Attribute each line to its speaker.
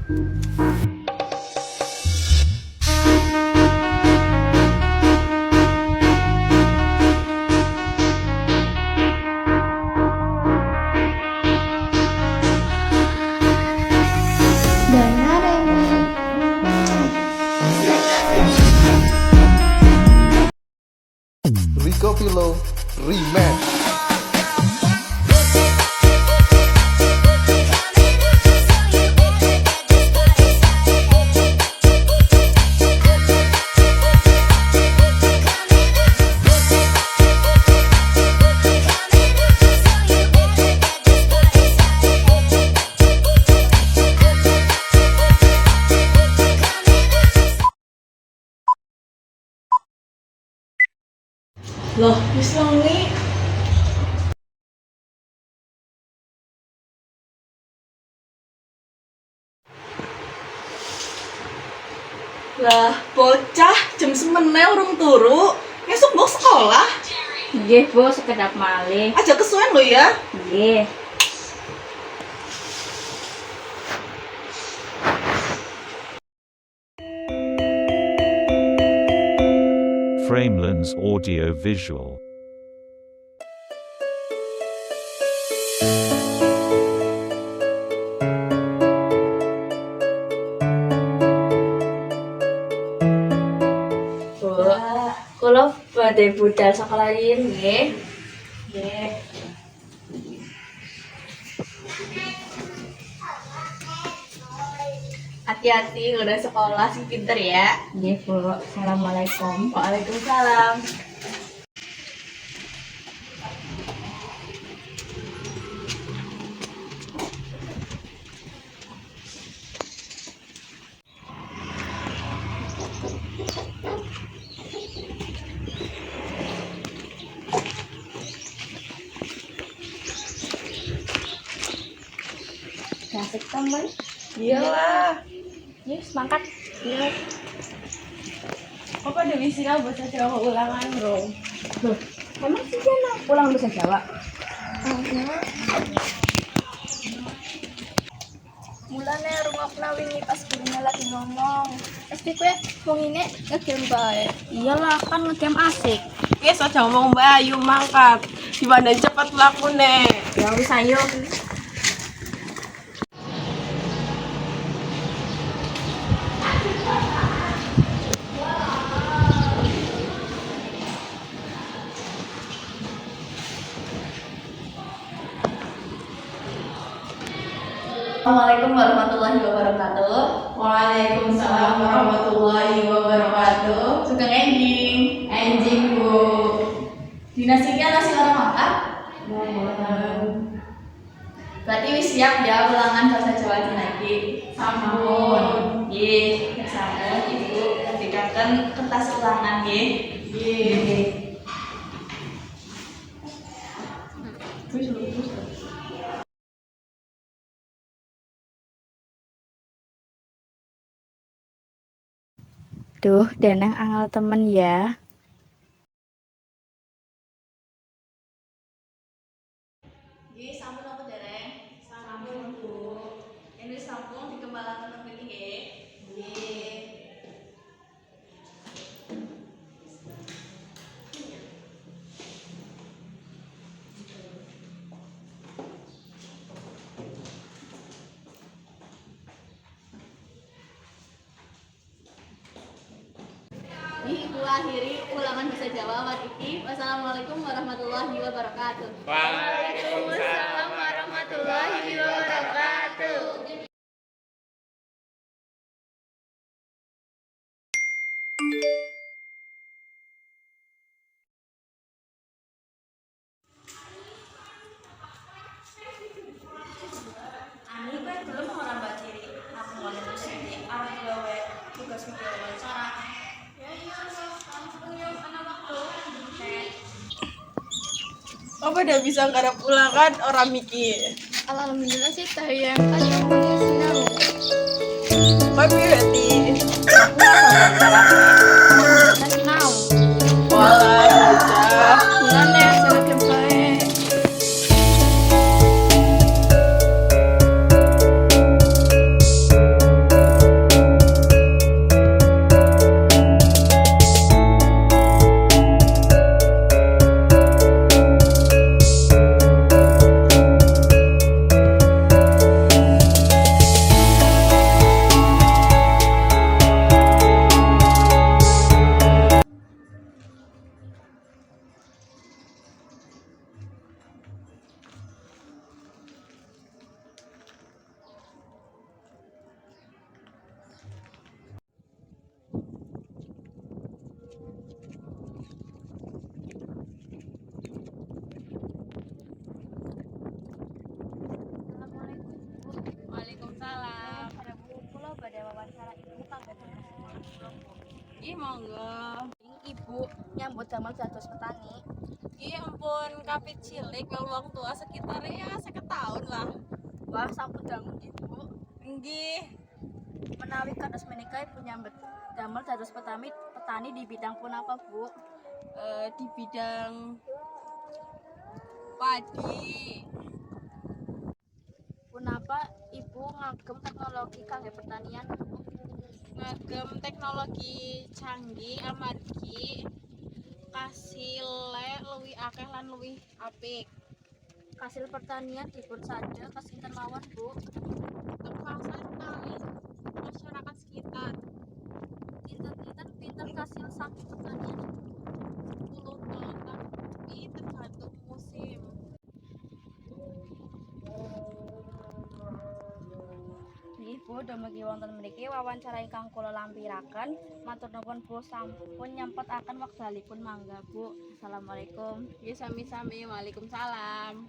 Speaker 1: Rico Vilo Rematch.
Speaker 2: Loh, wis wengi. Lah, bocah jam semene urung turu. Esuk mbok sekolah.
Speaker 3: Nggih, Bu, sekedap malih.
Speaker 2: Aja kesuwen lho ya.
Speaker 3: Nggih.
Speaker 4: Framelens Audio Visual.
Speaker 3: Bu, kula badhe budal sekolah riyin nggih. Nggih.
Speaker 2: Hati-hati udah sekolah sing pinter ya.
Speaker 3: Nggih, Bu. Assalamualaikum.
Speaker 2: Waalaikumsalam.
Speaker 3: Asik teman.
Speaker 2: Iyalah.
Speaker 3: Yuk, semangat.
Speaker 2: Iya. Apa ada wisinya bahasa Jawa ulangan, Bro?
Speaker 3: Loh, emang sih Jana pulang bahasa Jawa?
Speaker 5: Mulane rungokna wingi pas gurunya lagi ngomong. Pasti kowe wong ini ngegame bae.
Speaker 3: Iyalah, kan ngegame asik.
Speaker 2: Yes, aja ngomong Mbak Ayu mangkat. Gimana cepat lakune.
Speaker 3: Ya wis ayo.
Speaker 5: Assalamualaikum warahmatullahi wabarakatuh.
Speaker 2: Waalaikumsalam warahmatullahi wabarakatuh.
Speaker 5: Sugeng enjing.
Speaker 2: Enjing, Bu.
Speaker 5: Dinasinya nasi orang makan. Berarti wis siap ya ulangan bahasa Jawa dinaki.
Speaker 2: Sampun.
Speaker 5: Nggih, sampun Ibu. Dikaken kertas ulangan nggih.
Speaker 2: Nggih.
Speaker 3: Duh, Danang angel temen ya.
Speaker 5: Nggih, sampun apa dereng? Sampun, Bu. Ini sampun dikembalaken nggih nggih. Nggih. Ibu akhiri ulangan bahasa Jawa Watiki. Wassalamualaikum warahmatullahi wabarakatuh. Waalaikumsalam warahmatullahi wabarakatuh. Ani kan belum orang Mbak Ciri. Aku mau lihat sini. Arep gawe tugas video wawancara.
Speaker 2: Apa udah bisa garap ulangan orang mikir?
Speaker 5: Alhamdulillah sih yang kan yang punya sinau.
Speaker 2: Tapi berarti
Speaker 5: Sinau.
Speaker 2: walah bocah.
Speaker 5: Mulane selagi bae.
Speaker 4: Ih monggo.
Speaker 5: Ibu nyambut damel dados petani.
Speaker 4: Ih ampun kapit cilik wel wong tua sekitar ya 50 tahun lah.
Speaker 5: Wah, sampun dangu Ibu.
Speaker 4: Nggih.
Speaker 5: Menawi kados menika Ibu nyambut damel dados petani di bidang pun apa, Bu?
Speaker 4: Di bidang padi.
Speaker 5: Punapa Ibu ngagem teknologi kangge pertanian?
Speaker 4: Ngagem teknologi canggih amargi kasile luwih akeh lan luwih apik.
Speaker 5: Hasil pertanian dipun sadya kasinten mawon, Bu?
Speaker 4: Tepasan kali masyarakat sekitar
Speaker 5: Pinten hasil saking pertanian?
Speaker 4: 10 ton tapi tergantung musim.
Speaker 5: Bu, dumugi wonten mriki wawancara ingkang kula lampiraken. Matur nuwun Bu sampun nyempetaken wekdalipun mangga, Bu. Assalamualaikum.
Speaker 4: Ya sami-sami. Waalaikumsalam.